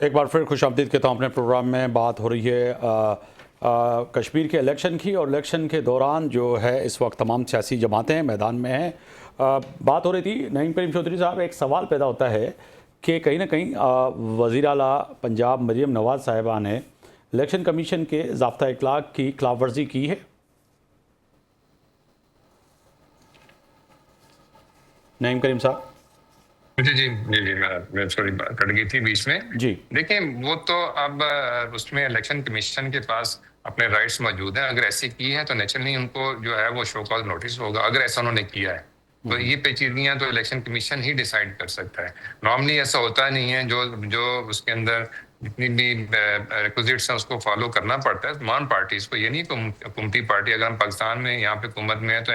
एक बार फिर खुशामदीद कहता हूँ। अपने प्रोग्राम में बात हो रही है कश्मीर के इलेक्शन की, और इलेक्शन के दौरान जो है इस वक्त तमाम सियासी जमातें मैदान में हैं। बात हो रही थी नईम करीम चौधरी साहब, एक सवाल पैदा होता है कि कहीं ना कहीं वज़ीर आला पंजाब मरीम नवाज़ साहिबा ने इलेक्शन कमीशन के ज़ाब्ता इखलाक की खिलाफ वर्जी की है। नईम करीम साहब। जी जी जी जी मैं सॉरी कट गई थी बीच में जी देखिए, वो तो अब उसमें इलेक्शन कमीशन के पास अपने राइट्स मौजूद हैं। अगर ऐसी की है तो नेचुरली उनको जो है वो शो कॉज नोटिस होगा। अगर ऐसा उन्होंने किया है तो ये पेचीदगियां तो इलेक्शन कमीशन ही डिसाइड कर सकता है। नॉर्मली ऐसा होता नहीं है। जो जो उसके अंदर जितनी भी रिक्विजिट्स हैं उसको फॉलो करना पड़ता है तमाम पार्टीज को। ये नहीं हुकूमती पार्टी, अगर हम पाकिस्तान में यहाँ पे हुकूमत में है तो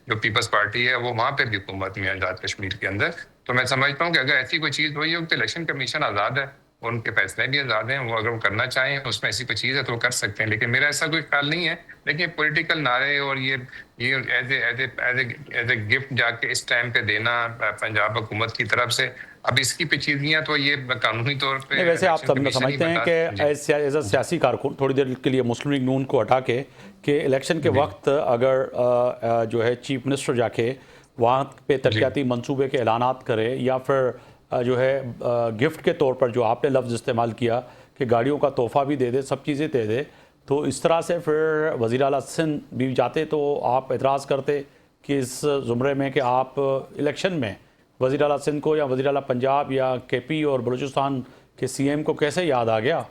जो पीपल्स पार्टी है वो वहाँ पे भी हुकूमत में है आज़ाद कश्मीर के अंदर। तो मैं समझता हूँ कि अगर ऐसी कोई चीज़ हुई हो तो इलेक्शन कमीशन आज़ाद है, उनके फैसले भी आज़ाद हैं। वो अगर वो करना चाहें उसमें ऐसी कोई चीज़ है तो वो कर सकते हैं। लेकिन मेरा ऐसा कोई ख्याल नहीं है। लेकिन पॉलिटिकल नारे और ये एज ए गिफ्ट जाके इस टाइम पे देना पंजाब हुकूमत की तरफ से, अब इसकी पेचीदगियां तो ये कानूनी तौर पे नहीं, वैसे आप समझते हैं कि एज अ सियासी कारकुन थोड़ी देर के लिए मुस्लिम लीग नून को हटा के कि इलेक्शन के वक्त अगर जो है चीफ मिनिस्टर जाके वहाँ पे तरक्याती मंसूबे के ऐलानात करे, या फिर जो है गिफ्ट के तौर पर जो आपने लफ्ज़ इस्तेमाल किया कि गाड़ियों का तोहफ़ा भी दे दे, सब चीज़ें दे दे, तो इस तरह से फिर वज़ीर आला सिंध भी जाते तो आप एतराज़ करते कि इस ज़ुमरे में कि आप इलेक्शन में वज़ीर आला सिंध को या वज़ीर आला पंजाब या केपी और बलूचिस्तान के सीएम को कैसे याद आ गया?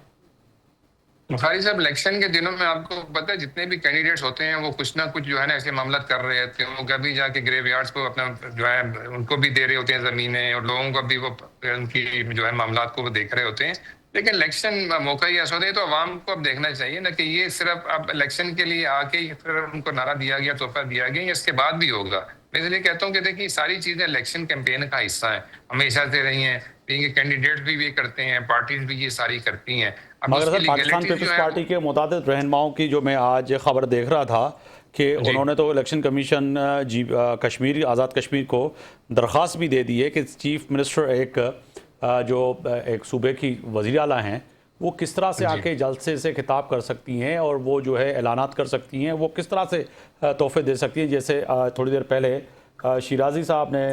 बुखारी साहब, इलेक्शन के दिनों में आपको पता है जितने भी कैंडिडेट्स होते हैं वो कुछ ना कुछ जो है ना ऐसे मामला कर रहे होते हैं। वो कभी जाके ग्रेवयार्ड्स को अपना जो है उनको भी दे रहे होते हैं ज़मीनें, और लोगों को भी वो उनकी जो है मामला को वो देख रहे होते हैं। लेकिन इलेक्शन मौका ही ऐसा होता है तो अवाम को अब देखना चाहिए ना कि ये सिर्फ अब इलेक्शन के लिए आके ही सिर्फ उनको नारा दिया गया, तोहफा दिया गया, या इसके बाद भी होगा। मैं इसलिए कहता हूँ कि देखिए सारी चीज़ें इलेक्शन कैंपेन का हिस्सा है, हमेशा से रही हैं। कैंडिडेट भी ये करते हैं, पार्टीज भी ये सारी करती हैं। मगर सर, पाकिस्तान पीपल्स पार्टी के मुतादिद रहनुमाओं की जो मैं आज खबर देख रहा था कि उन्होंने तो इलेक्शन कमीशन कश्मीर आज़ाद कश्मीर को दरख्वास्त भी दे दी है कि चीफ मिनिस्टर एक सूबे की वज़ीर आला हैं, वो किस तरह से आके जलसे से खिताब कर सकती हैं और वो जो है ऐलानात कर सकती हैं, वो किस तरह से तोहफे दे सकती हैं। जैसे थोड़ी देर पहले शिराजी साहब ने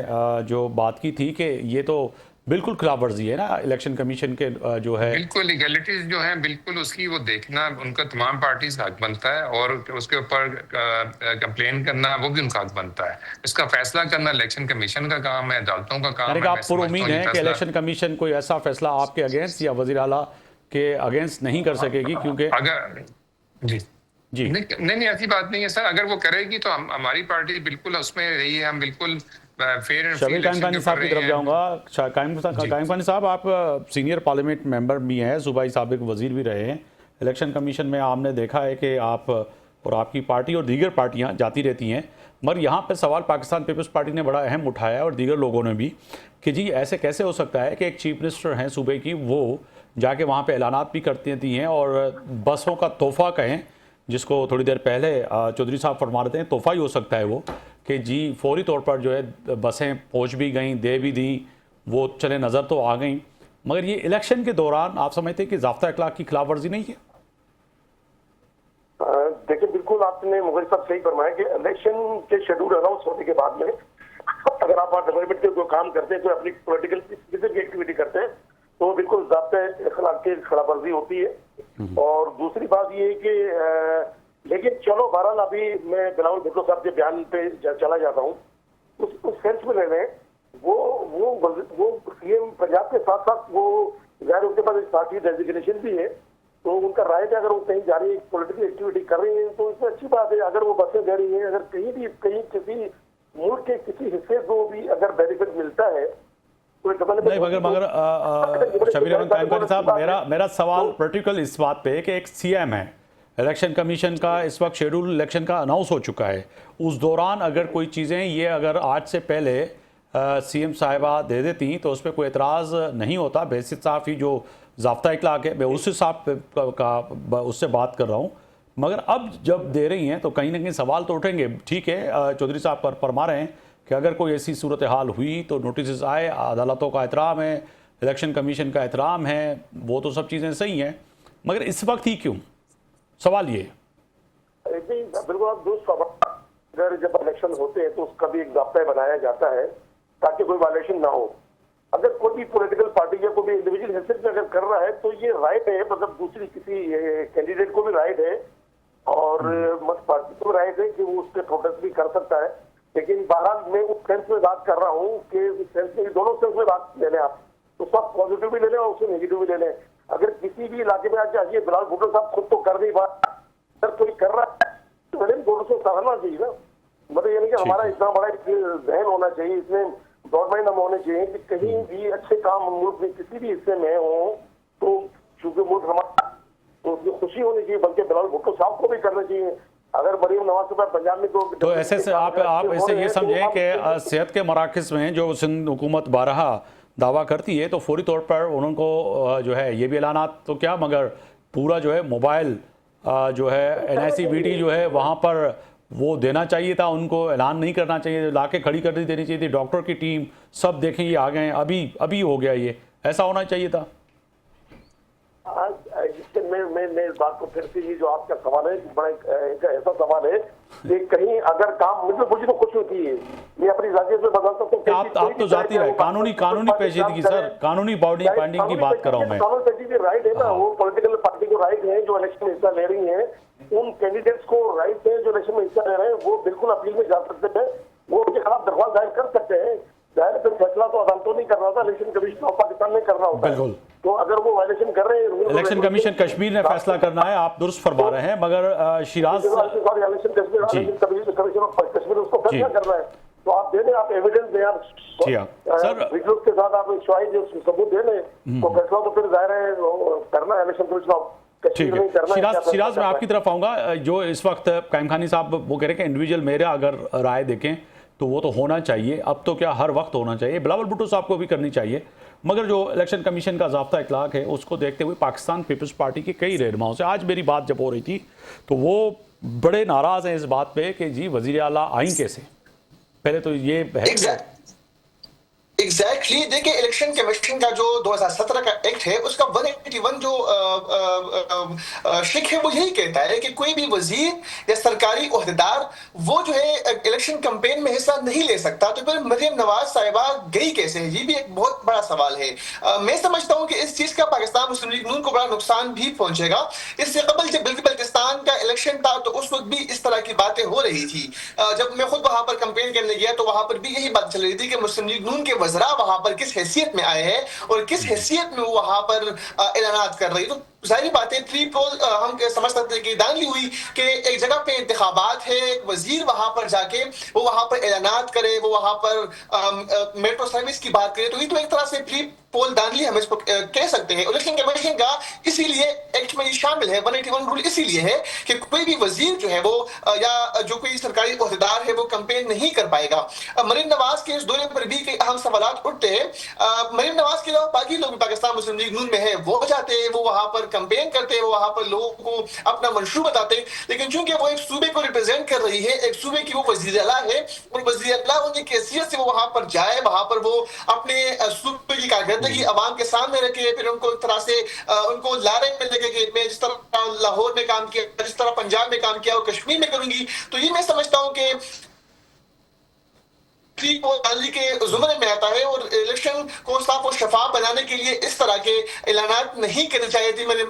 जो बात की थी कि ये तो बिल्कुल खिलाफ वर्जी है ना इलेक्शन कमीशन के जो है बिल्कुल लीगलिटीज जो है बिल्कुल उसकी वो देखना उनका तमाम पार्टीज का हक बनता है, और उसके ऊपर कंप्लेन करना वो भी उनका हक बनता है। इसका फैसला करना इलेक्शन कमीशन का काम है, अदालतों का काम है। आप पूरी उम्मीद है कि इलेक्शन कमीशन कोई ऐसा फैसला आपके अगेंस्ट या वज़ीर आला के अगेंस्ट नहीं कर सकेगी? क्योंकि अगर जी जी नहीं ऐसी बात नहीं है सर। अगर वो करेगी तो हमारी पार्टी बिल्कुल उसमें रही है। हम बिल्कुल शबीर कायम खानी साहब की तरफ जाऊंगा। कायम खानी साहब, आप सीनियर पार्लियामेंट मेंबर भी हैं, सूबाई साबिक वजीर भी रहे हैं। इलेक्शन कमीशन में आपने देखा है कि आप और आपकी पार्टी और दीगर पार्टियां जाती रहती हैं, मगर यहाँ पर सवाल पाकिस्तान पीपल्स पार्टी ने बड़ा अहम उठाया और दीगर लोगों ने भी कि जी ऐसे कैसे हो सकता है कि एक चीफ मिनिस्टर हैं सूबे की, वो जाके वहाँ पर ऐलानात भी करती हैं और बसों का तोहफ़ा कहें, जिसको थोड़ी देर पहले चौधरी साहब फरमा रहे थे तोहफ़ा ही हो सकता है वो, कि जी फौरी तौर पर जो है बसें पहुंच भी गई, दे भी दी, वो चले नज़र तो आ गई, मगर ये इलेक्शन के दौरान आप समझते हैं कि ज़ाब्ता इखलाक की खिलाफ वर्जी नहीं है? देखिए, बिल्कुल आपने मुगल साहब सही फरमाया कि इलेक्शन के शेड्यूल अनाउंस होने के बाद में अगर आप गवर्नमेंट के कोई काम करते हैं, कोई अपनी पोलिटिकल किसी भी एक्टिविटी करते हैं, तो बिल्कुल ज़ाब्ता इखलाक की खिलाफ वर्जी होती है। और दूसरी बात ये है कि लेकिन चलो बहरहाल अभी मैं बिलावल भुट्टो साहब के बयान पे चला जाता हूँ। उस सेंस में लेने वो सीएम पंजाब के साथ साथ वो जाहिर उनके पास एक पार्टी डेजिग्नेशन भी है, तो उनका राय है अगर वो कहीं जा रही है पॉलिटिकल एक्टिविटी कर रही है तो इसमें अच्छी बात है। अगर वो बसें दे रही हैं, अगर कहीं किसी मुल्क के किसी हिस्से को भी अगर बेनिफिट मिलता है नहीं, मगर शबीर अहमद कायम खानी साहब, मेरा सवाल पर्टिकुलर इस बात पे कि एक सीएम है, इलेक्शन कमीशन का इस वक्त शेड्यूल इलेक्शन का अनाउंस हो चुका है, उस दौरान अगर कोई चीज़ें ये अगर आज से पहले सीएम साहिबा दे देती तो उस पर कोई एतराज़ नहीं होता। बेसिक साफ़ ही जो ज़ाब्ता इखलाक है मैं उस हिसाब का उससे बात कर रहा हूँ, मगर अब जब दे रही हैं तो कहीं ना कहीं सवाल तो उठेंगे। ठीक है, चौधरी साहब फरमा रहे हैं कि अगर कोई ऐसी सूरत हाल हुई तो नोटिस आए, अदालतों का एहतराम है, इलेक्शन कमीशन का एहतराम है, वो तो सब चीज़ें सही हैं, मगर इस वक्त ही क्यों? सवाल ये है। बिल्कुल आप दुरुस्त फरमाया। अगर जब इलेक्शन होते हैं तो उसका भी एक ज़ाब्ता बनाया जाता है ताकि कोई वायलेशन ना हो। अगर कोई भी पॉलिटिकल पार्टी या कोई भी इंडिविजुअल हैसियत में अगर कर रहा है तो ये राइट है, मतलब दूसरी किसी कैंडिडेट को भी राइट है और मत पार्टी को राइट है कि वो उसके प्रोटेस्ट भी कर सकता है। लेकिन बहरहाल मैं उस सेंस में बात कर रहा हूँ कि उस सेंस में दोनों सेंस में बात ले लें आप, तो सब पॉजिटिव भी ले लें और उससे नेगेटिव भी ले लें। अगर किसी भी इलाके में आज ये बिलावल भुट्टो साहब खुद तो कर नहीं पा, अगर कोई कर रहा है तो मैंने दोनों से सराहना चाहिए ना। मतलब यानी कि हमारा इतना बड़ा एक जहन होना चाहिए, इसमें ब्रॉड माइंड हम होने चाहिए कि कहीं भी अच्छे काम मुल्क में किसी भी हिस्से में हो तो चूंकि मुल्क हमारा तो उसकी खुशी होनी चाहिए, बल्कि बिलावल भुट्टो साहब को भी करना चाहिए। अगर मरीम नवाज के पास पंजाब में तो ऐसे से आप ऐसे ये समझें कि सेहत के मराकज़ में जो सिंध हुकूमत बारहा दावा करती है तो फौरी तौर पर उनको जो है ये भी ऐलानात तो क्या, मगर पूरा जो है मोबाइल जो है NICVT जो है वहाँ पर वो देना चाहिए था, उनको ऐलान नहीं करना चाहिए, लाके खड़ी कर देनी चाहिए थी। डॉक्टर की टीम सब देखें ये आ गए हैं, अभी हो गया, ये ऐसा होना चाहिए था। आज मैं इस बात को फिर से, ये जो आपका सवाल है बड़ा एक ऐसा सवाल है कि कहीं अगर काम मुझे तो कुछ होती है, मैं अपनी जातियत में बदल सकता हूँ। आप तो जाती है कानूनी पेचीदगी सर, कानूनी बॉडी बाइंडिंग की बात कर रहा हूँ मैं। कानूनी पेचीदगी राइट है ना, वो पॉलिटिकल पार्टी को राइट है जो इलेक्शन में हिस्सा ले रही है, उन कैंडिडेट्स को राइट है जो इलेक्शन में हिस्सा ले रहे हैं, वो बिल्कुल अपील में जा सकते हैं, वो उनके खिलाफ दरख्वास्त दायर कर सकते हैं। जाहिर फिर फैसला तो अदालतों नहीं कर रहा था, इलेक्शन कमीशन ऑफ पाकिस्तान ने करना होता है। तो अगर वो वायलेशन कर रहे हैं, इलेक्शन कमीशन कश्मीर ने फैसला करना है, आप दुरुस्त फरमा रहे हैं, मगर शिराज कमीशन ऑफ कश्मीर उसको फैसला कर रहा है, तो आप दे दें, आप एविडेंस दें, आप सर विजुअल्स के साथ आप सबूत दे दें, तो फैसला तो फिर जाहिर है करना है इलेक्शन कमीशन ऑफ। ठीक है शिराज मैं आपकी तरफ आऊँगा। जो इस वक्त कायम खानी साहब वो कह रहे हैं कि इंडिविजुअल मेरे अगर राय देखें तो वो तो होना चाहिए, अब तो क्या हर वक्त होना चाहिए, बिलावल भुट्टो साहब को भी करनी चाहिए, मगर जो इलेक्शन कमीशन का ज़ाब्ता इखलाक है उसको देखते हुए पाकिस्तान पीपल्स पार्टी की कई रहनुमाओं से आज मेरी बात जब हो रही थी तो वो बड़े नाराज़ हैं इस बात पे कि जी वज़ीर आला आईं कैसे। पहले तो ये है एग्जैक्टली देखिए, इलेक्शन कमीशन का जो 2017 का एक्ट है उसका 181 जो शिक है वो यही कहता है कि कोई भी वजीर या सरकारी ओहदेदार वो जो है इलेक्शन कैंपेन में हिस्सा नहीं ले सकता। तो फिर मरियम नवाज साहिबा गई कैसे, ये भी एक बहुत बड़ा सवाल है। मैं समझता हूं कि इस चीज का पाकिस्तान मुस्लिम लीग नून को बड़ा नुकसान भी पहुंचेगा। इससे कबल जब बल्किस्तान का इलेक्शन था तो उस वक्त भी इस तरह की बातें हो रही थी। जब मैं खुद वहां पर कैंपेन करने गया तो वहां पर भी यही बात चल रही थी कि मुस्लिम लीग नून के वज़रा वहां पर किस हैसियत में आए हैं और किस हैसियत में वो वहां पर ऐलानात कर रही। तो सारी बातें प्री पोल हम समझ सकते हैं कि दानली हुई कि एक जगह पे इंतखाबात है, एक वजीर वहां पर जाके वो वहां पर ऐलानात करे, वो वहां पर मेट्रो सर्विस की बात करे, तो ये तो एक तरह से प्री पोल दानली हम इसको कह सकते हैं। इलेक्शन कमीशन का इसीलिए एक्ट में ये शामिल है, 181 रूल इसीलिए है कि कोई भी वजीर जो है वो या जो कोई सरकारी ओहदेदार है वो कैंपेन नहीं कर पाएगा। मरीम नवाज के इस दौरे पर भी कई अहम सवाल उठते हैं। मरीम नवाज के अलावा बाकी लोग भी पाकिस्तान मुस्लिम लीग नून में है, वो जाते हैं, वो वहां पर कैंपेन करते हैं, वो वहां पर लोगों को अपना मंशूर बताते हैं, लेकिन चूंकि वो एक सूबे को रिप्रेजेंट कर रही है, एक सूबे की वो वजीर आला है और वजीर आला होने की हैसियत से वो वहां पर जाए, वहां पर वो अपने सूबे की कारकर्दगी अवाम के सामने रखे, फिर उनको एक तरह से उनको लारे में लगे कि मैं जिस तरह लाहौर में काम किया, जिस तरह पंजाब में काम किया वो कश्मीर में करूंगी। तो ये मैं समझता हूं कि के जुमरे में आता है और इलेक्शन को साफ और शफाफ बनाने के लिए इस तरह के ऐलानात नहीं करने चाहिए थे मैंने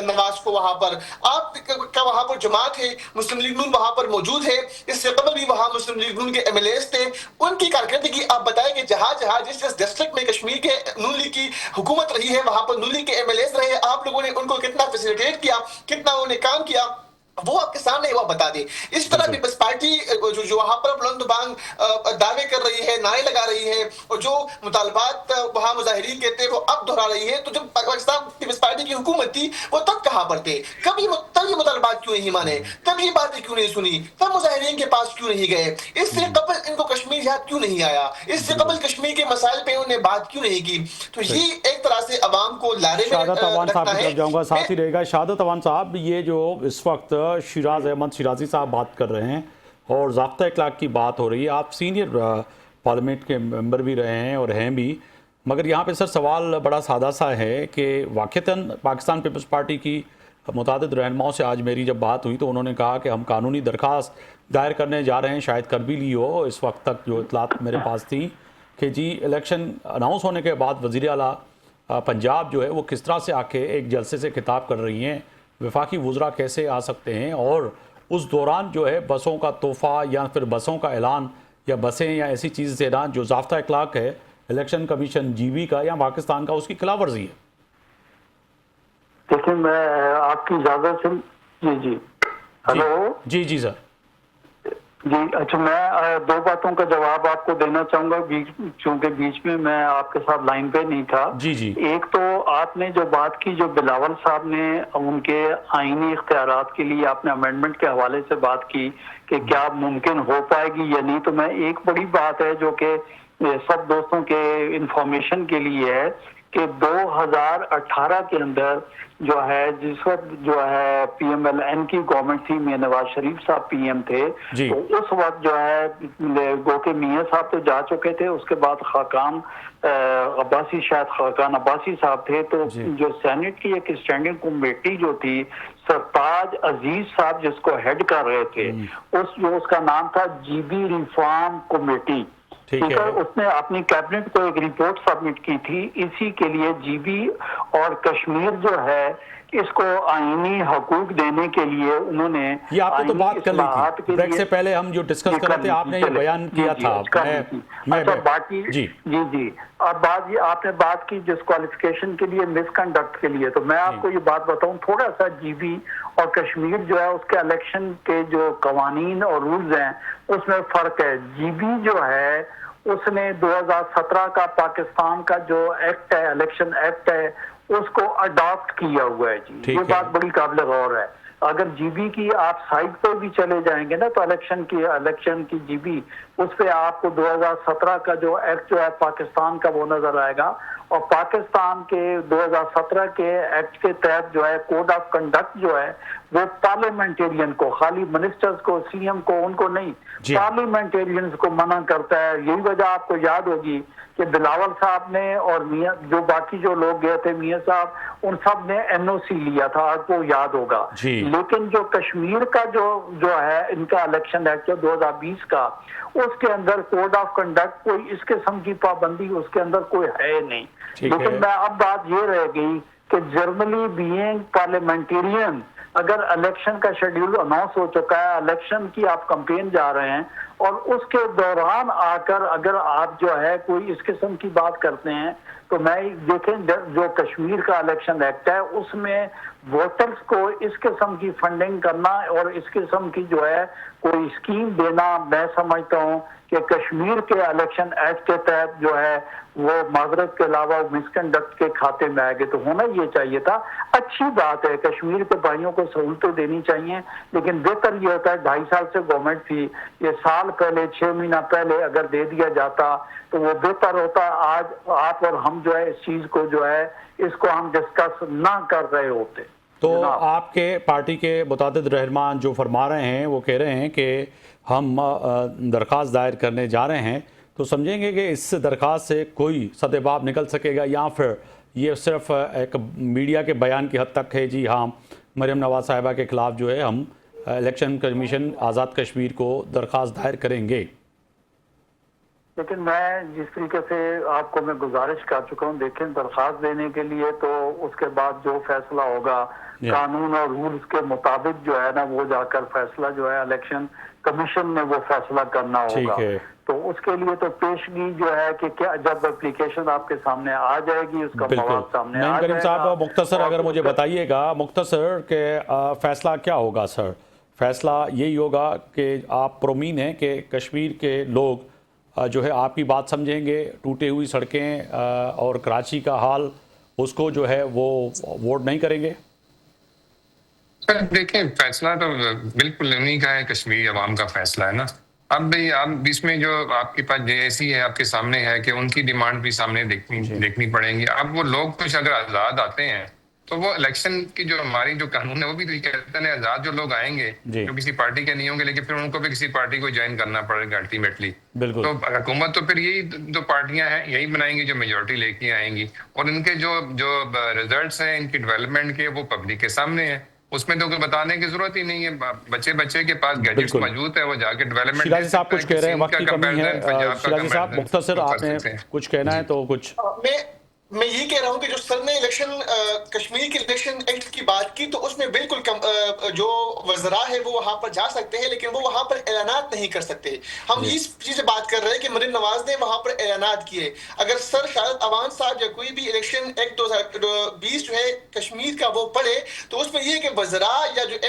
नवाज को। वहां पर आपका वहां पर जमात है, मुस्लिम लीग नून वहां पर मौजूद है, इससे कबल भी वहां मुस्लिम लीग नून के MLAs थे, उनकी कारकर्दगी आप बताएं कि जहां जहां जिस डिस्ट्रिक्ट में कश्मीर के नून लीग की हुकूमत रही है वहां पर नून लीग के MLAs रहे, आप लोगों ने उनको कितना फैसिलिटेट किया, कितना उन्होंने काम किया, वो आपके सामने वो बता दे। इस तरह पीपल्स पार्टी जो वहां पर बुलंद बांग दावे कर रही है, नारे लगा रही है और जो मुतालबात वहां मुजाहिरीन कहते हैं वो अब दोहरा रही है। तो जब पाकिस्तान पीपल्स पार्टी की हुकूमत थी वो तब कहां पर थे, तब ये मुतालबात क्यों नहीं माने, तब ये बातें क्यों नहीं सुनी, तब मुजाहिरीन के पास क्यों नहीं गए, इससे कबल इनको कश्मीर याद क्यों नहीं आया, इससे कबल कश्मीर के मसाइल पे उन्होंने बात क्यों नहीं की। तो ये एक तरह से अवाम को लारे में रखना है। जाऊंगा साथ ही रहेगा शहादत अवान साहब, ये जो इस वक्त शिराज अहमद शिराजी साहब बात कर रहे हैं और ज़ाब्ता इखलाक की बात हो रही है, आप सीनियर पार्लियामेंट के मेंबर भी रहे हैं और हैं भी, मगर यहाँ पे सर सवाल बड़ा सादा सा है कि वाक़तन पाकिस्तान पीपल्स पार्टी की मुतादिद रहनुमाओं से आज मेरी जब बात हुई तो उन्होंने कहा कि हम कानूनी दरख्वास्त दायर करने जा रहे हैं, शायद कर भी ली हो, इस वक्त तक जो इतलात मेरे पास थी कि जी इलेक्शन अनाउंस होने के बाद वज़ीर आला पंजाब जो है वो किस तरह से आके एक जलसे से खिताब कर रही हैं, वफाकी वज़रा कैसे आ सकते हैं, और उस दौरान जो है बसों का तोहफ़ा या फिर बसों का ऐलान या बसें या ऐसी चीज़ देना जो ज़ाब्ता अखलाक है इलेक्शन कमीशन जीबी का या पाकिस्तान का, उसकी खिलाफ वर्जी है। देखिए मैं आपकी इजाजत से जी हेलो जी सर जी अच्छा, मैं दो बातों का जवाब आपको देना चाहूंगा क्योंकि बीच में मैं आपके साथ लाइन पे नहीं था। जी एक तो आपने जो बात की, जो बिलावल साहब ने उनके आईनी इख्तियारात के लिए आपने अमेंडमेंट के हवाले से बात की कि क्या मुमकिन हो पाएगी या नहीं, तो मैं एक बड़ी बात है जो कि सब दोस्तों के इंफॉर्मेशन के लिए है कि 2018 के अंदर जो है, जिस वक्त जो है PMLN की गवर्नमेंट थी, मियां नवाज शरीफ साहब PM थे, तो उस वक्त जो है गो के मियां साहब तो जा चुके थे, उसके बाद खाकान अब्बासी, शायद खाकान अब्बासी साहब थे, तो जो सेनेट की एक स्टैंडिंग कमेटी जो थी, सरताज अजीज साहब जिसको हेड कर रहे थे, उसका नाम था GB रिफॉर्म कमेटी, ठीक है। उसने अपनी कैबिनेट को एक रिपोर्ट सबमिट की थी, इसी के लिए GB और कश्मीर जो है इसको आईनी हकूक देने के लिए उन्होंने, ये आपने तो बात कर ली थी ब्रेक से पहले, हम जो डिस्कस कर रहे थे आपने ये बयान किया था। अच्छा बाकी जी अब बात ये आपने बात की डिस्क्वालिफिकेशन के लिए, मिसकंडक्ट के लिए, तो मैं आपको ये बात बताऊं, थोड़ा सा GB और कश्मीर जो है उसके इलेक्शन के जो कवानीन और रूल्स हैं उसमें फर्क है। GB जो है उसने 2017 का पाकिस्तान का जो एक्ट है, इलेक्शन एक्ट है, उसको अडॉप्ट किया हुआ है जी, ये बात बड़ी काबिल गौर है। अगर GB की आप साइट पर भी चले जाएंगे ना तो इलेक्शन की GB, उस पे आपको 2017 का जो एक्ट जो है पाकिस्तान का वो नजर आएगा, और पाकिस्तान के 2017 के एक्ट के तहत जो है कोड ऑफ कंडक्ट जो है वो पार्लियामेंटेरियन को, खाली मिनिस्टर्स को, CM को, उनको नहीं, पार्लियामेंटेरियंस को मना करता है। यही वजह आपको याद होगी कि बिलावल साहब ने और मियां, जो बाकी जो लोग गए थे, मियां साहब, उन सब ने NOC लिया था, आपको याद होगा। लेकिन जो कश्मीर का जो है इनका इलेक्शन एक्ट 2020 का, उसके अंदर कोड ऑफ कंडक्ट कोई इस किस्म की पाबंदी उसके अंदर कोई है नहीं। लेकिन मैं अब बात ये रह गई कि जनरली बीइंग पार्लियामेंटेरियन, अगर इलेक्शन का शेड्यूल अनाउंस हो चुका है, इलेक्शन की आप कैंपेन जा रहे हैं, और उसके दौरान आकर अगर आप जो है कोई इस किस्म की बात करते हैं, तो मैं देखें जो कश्मीर का इलेक्शन एक्ट है उसमें वोटर्स को इस किस्म की फंडिंग करना और इस किस्म की जो है कोई स्कीम देना, मैं समझता हूं कि कश्मीर के इलेक्शन एक्ट के तहत जो है वो माजरत के अलावा मिसकंडक्ट के खाते में आएंगे, तो होना ये चाहिए था। अच्छी बात है, कश्मीर के भाइयों को सहूलतें देनी चाहिए, लेकिन बेहतर ये होता है 2.5 साल से गवर्नमेंट थी, ये साल पहले 6 महीना पहले अगर दे दिया जाता तो वो बेहतर होता। आज आप और हम जो है इस चीज को जो है इसको हम डिस्कस ना कर रहे होते। तो आपके पार्टी के मुतादिद रहनुमान जो फरमा रहे हैं वो कह रहे हैं कि हम दरख्वास्त दायर करने जा रहे हैं, तो समझेंगे कि इस दरख्वास्त से कोई सदेबाब निकल सकेगा, या फिर ये सिर्फ एक मीडिया के बयान की हद तक है जी हाँ मरियम नवाज साहिबा के खिलाफ जो है हम इलेक्शन कमीशन आज़ाद कश्मीर को दरख्वास्त दायर करेंगे? लेकिन मैं जिस तरीके से आपको मैं गुजारिश कर चुका हूँ, देखें दरख्वास्त देने के लिए तो उसके बाद जो फैसला होगा कानून और रूल्स के मुताबिक जो है ना, वो जाकर फैसला जो है इलेक्शन कमीशन में वो फैसला करना होगा। तो उसके लिए तो पेशगी जो है कि क्या जब एप्लीकेशन आपके सामने आ जाएगी उसका मवाद सामने आ जाएगा। साहब मुख्तसर अगर मुझे बताइएगा, मुख्तसर के फैसला क्या होगा सर? फैसला यही होगा कि आप प्रोमीन हैं कि कश्मीर के लोग जो है आपकी बात समझेंगे, टूटी हुई सड़कें और कराची का हाल उसको जो है वो वोट नहीं करेंगे? सर देखें, फैसला तो बिल्कुल उन्हीं का है, कश्मीरी अवाम का फैसला है ना। अब भाई आप इसमें जो आपके पास JSC है आपके सामने है कि उनकी डिमांड भी सामने देखनी पड़ेंगी। अब वो लोग कुछ अगर आज़ाद आते हैं तो वो इलेक्शन की जो हमारी जो कानून है वो भी तो ये कहते हैं आजाद जो लोग आएंगे जी। जो किसी पार्टी के नहीं होंगे, लेकिन फिर उनको भी किसी पार्टी को ज्वाइन करना पड़ेगा अल्टीमेटली। बिल्कुल। तो हुकूमत तो फिर यही जो पार्टियां हैं यही बनाएंगी जो मेजोरिटी लेके आएंगी, और इनके जो जो रिजल्ट्स हैं इनकी डेवलपमेंट के वो पब्लिक के सामने है, उसमें तो कोई बताने की जरूरत ही नहीं है। बच्चे के पास गैजेट्स बिल्कुल। मौजूद है, वो जाके डेवलपमेंट। शिराजी साहब कुछ कह रहे हैं, वक्त की कमी है। शिराजी साहब मुख्तसर आपने कुछ कहना है तो कुछ। मैं ये कह रहा हूं कि जो सर ने इलेक्शन कश्मीर के इलेक्शन एक्ट की बात की तो उसमें बिल्कुल जो वज़रा है वो वहां पर जा सकते हैं, लेकिन वो वहां पर ऐलानात नहीं कर सकते। हम इस चीज से बात कर रहे हैं कि मरीम नवाज ने वहां पर ऐलानात किए। अगर सर शायद अवान साहब या कोई भी इलेक्शन एक्ट 2020 जो है कश्मीर का वो पढ़े तो उसमें ये कि वज़रा या जो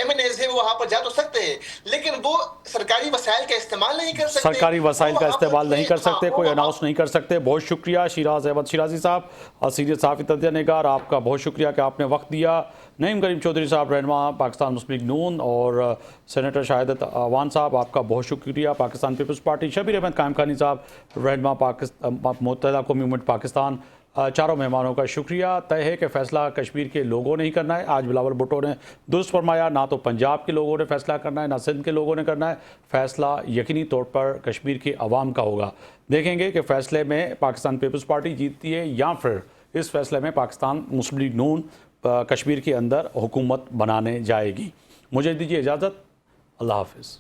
MNAs है वो वहां पर जा तो सकते हैं, लेकिन वो सरकारी वसाइल का इस्तेमाल नहीं कर सकते। सरकारी वसाइल का इस्तेमाल नहीं कर सकते, कोई अनाउंस नहीं कर सकते। बहुत शुक्रिया शिराज अहमद शिराजी साहब और सीनियर सहाफ़ी तज्ज़िया निगार, आपका बहुत शुक्रिया कि आपने वक्त दिया। नईम करीम चौधरी साहब रहनुमा पाकिस्तान मुस्लिम लीग नून और सेनेटर शाहिद अवान साहब, आपका बहुत शुक्रिया। पाकिस्तान पीपल्स पार्टी शबीर अहमद कायम खानी साहब रहनुमा मुत्तहिदा कौमी मूवमेंट पाकिस्तान, चारों मेहमानों का शुक्रिया। तय है कि फ़ैसला कश्मीर के लोगों ने ही करना है। आज बिलावल भुट्टो ने दुरुस्त फरमाया, ना तो पंजाब के लोगों ने फ़ैसला करना है ना सिंध के लोगों ने करना है। फ़ैसला यकीनी तौर पर कश्मीर के अवाम का होगा। देखेंगे कि फ़ैसले में पाकिस्तान पीपल्स पार्टी जीतती है या फिर इस फैसले में पाकिस्तान मुस्लिम लीग नून कश्मीर के अंदर हुकूमत बनाने जाएगी। मुझे दीजिए इजाज़त, अल्लाह हाफ़िज़।